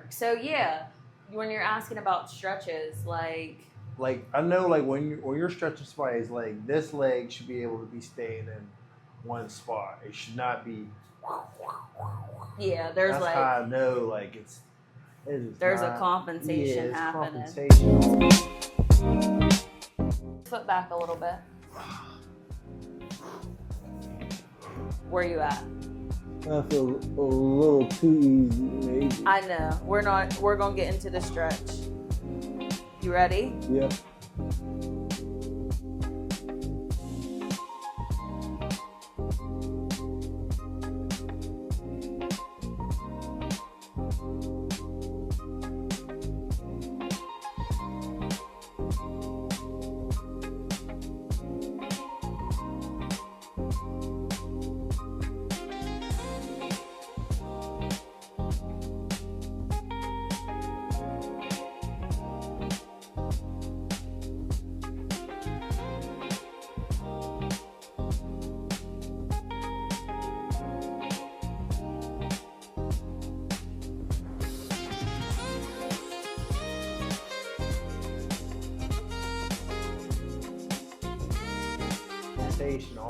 work. So yeah, when you're asking about stretches, like I know, like when you're stretching somebody's leg, this leg should be able to be staying in one spot. It should not be. Yeah, there's that's like. That's how I know, like there's not, a compensation happening. Compensation. Foot back a little bit. Where you at? I feel a little too easy, maybe. I know. We're gonna get into the stretch. You ready? Yep.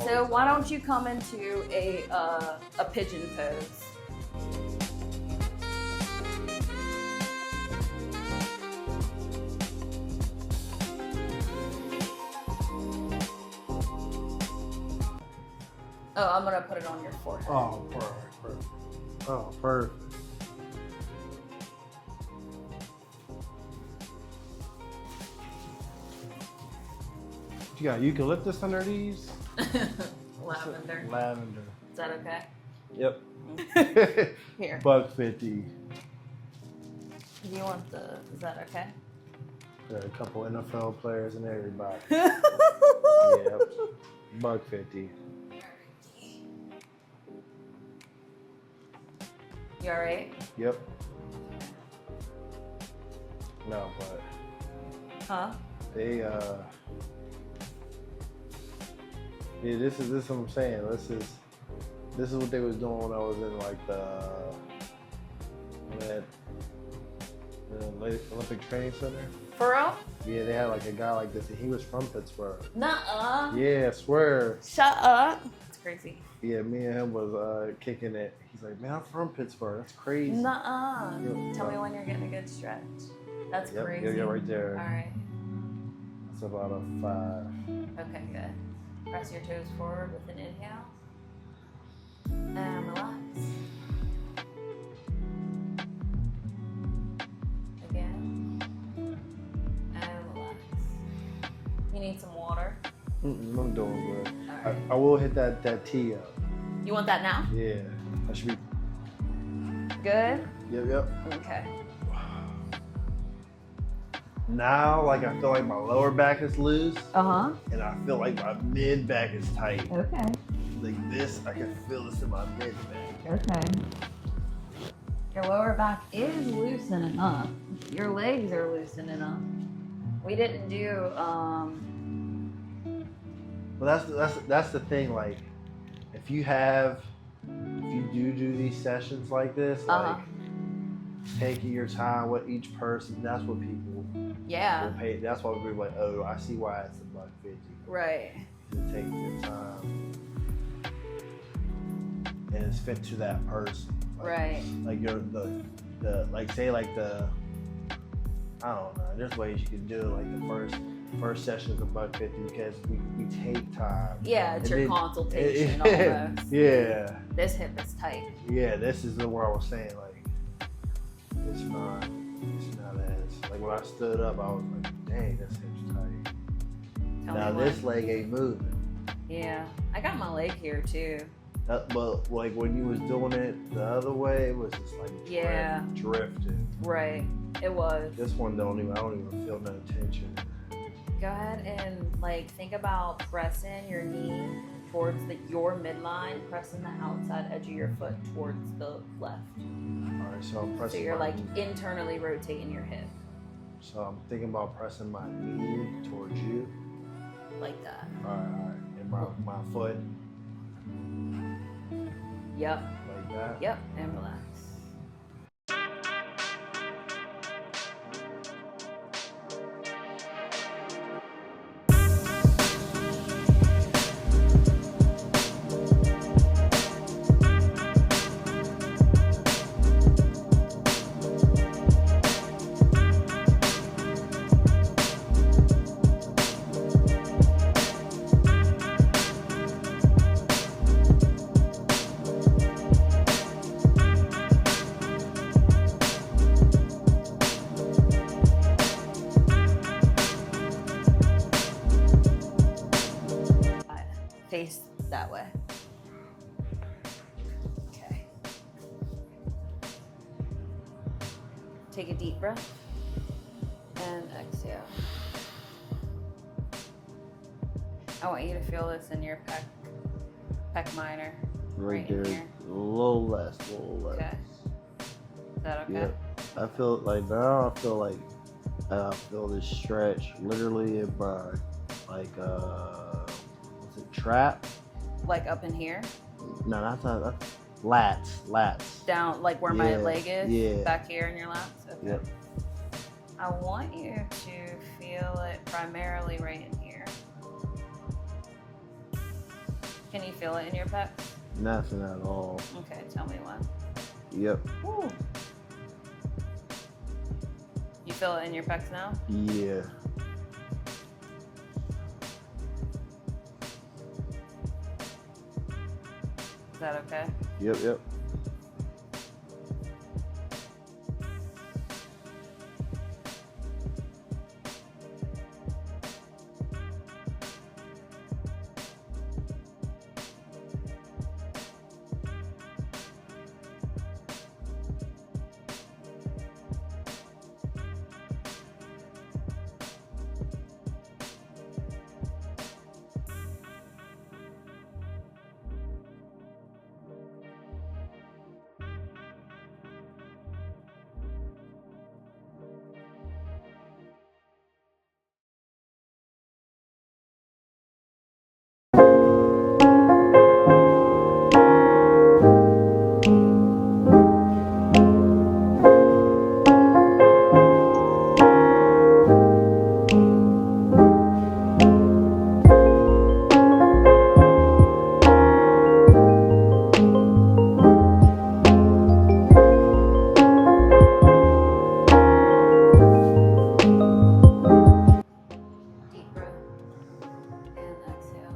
So why don't you come into a pigeon pose? Oh, I'm gonna put it on your forehead. Oh, perfect. Oh, perfect. You got eucalyptus under these? Lavender. Lavender. Is that okay? Yep. Here. $1.50. Do you want is that okay? There are a couple NFL players and everybody. Yep. $1.50. You alright? Yep. No, but. Huh? They yeah, this is what I'm saying. This is what they was doing when I was in like the Olympic Training Center. For real? Yeah, they had like a guy like this, and he was from Pittsburgh. Nuh-uh. Yeah, I swear. Shut up. It's crazy. Yeah, me and him was kicking it. He's like, man, I'm from Pittsburgh. That's crazy. Nuh-uh. Tell me when you're getting a good stretch. That's crazy. Yeah, right there. All right. That's about a 5. Okay, good. Press your toes forward with an inhale. And relax. Again. And relax. You need some water? I'm doing good. All right. I will hit that tee up. You want that now? Yeah. That should be good. Yep. Okay. Now, like, I feel like my lower back is loose. Uh-huh. And I feel like my mid back is tight. Okay. Like this, I can feel this in my mid back. Okay. Your lower back is loosening up. Your legs are loosening up. We didn't do Well, that's the thing. Like, if you do these sessions like this, like taking your time with each person, that's what people will pay. That's why we're like, oh, I see why it's $1.50. Right. To take your time and it's fit to that person. Like, right. Like you're the like say like the I don't know. There's ways you can do it. Like the first session is $1.50 because we take time. Yeah, it's your consultation almost. Yeah. This hip is tight. Yeah, this is the where I was saying like it's not as like when I stood up I was like, dang, this hip's tight. Now this leg ain't moving. Yeah, I got my leg here too. But like when you was doing it the other way, it was just like drifting. Right, it was. This one I don't even feel no tension. Go ahead and like think about pressing your knee towards your midline, pressing the outside edge of your foot towards the left. All right, so I'm pressing. So you're like internally rotating your hip. So I'm thinking about pressing my knee towards you. Like that. All right. And my foot. Yep. Like that. Yep. And relax. Take a deep breath and exhale. I want you to feel this in your pec minor. Right in there. here. A little less. Okay. Is that okay? Yep. I feel like now. I feel this stretch literally in my what's it, trap? Like up in here? No, that's lats. Down, like where my leg is? Yeah. Back here in your lats? Okay. Yep. I want you to feel it primarily right in here. Can you feel it in your pecs? Nothing at all. Okay, tell me what. Yep. Woo. You feel it in your pecs now? Yeah. Is that okay? Yep. Deep breath and exhale.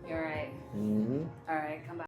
You're right. Mm-hmm. All right, come back.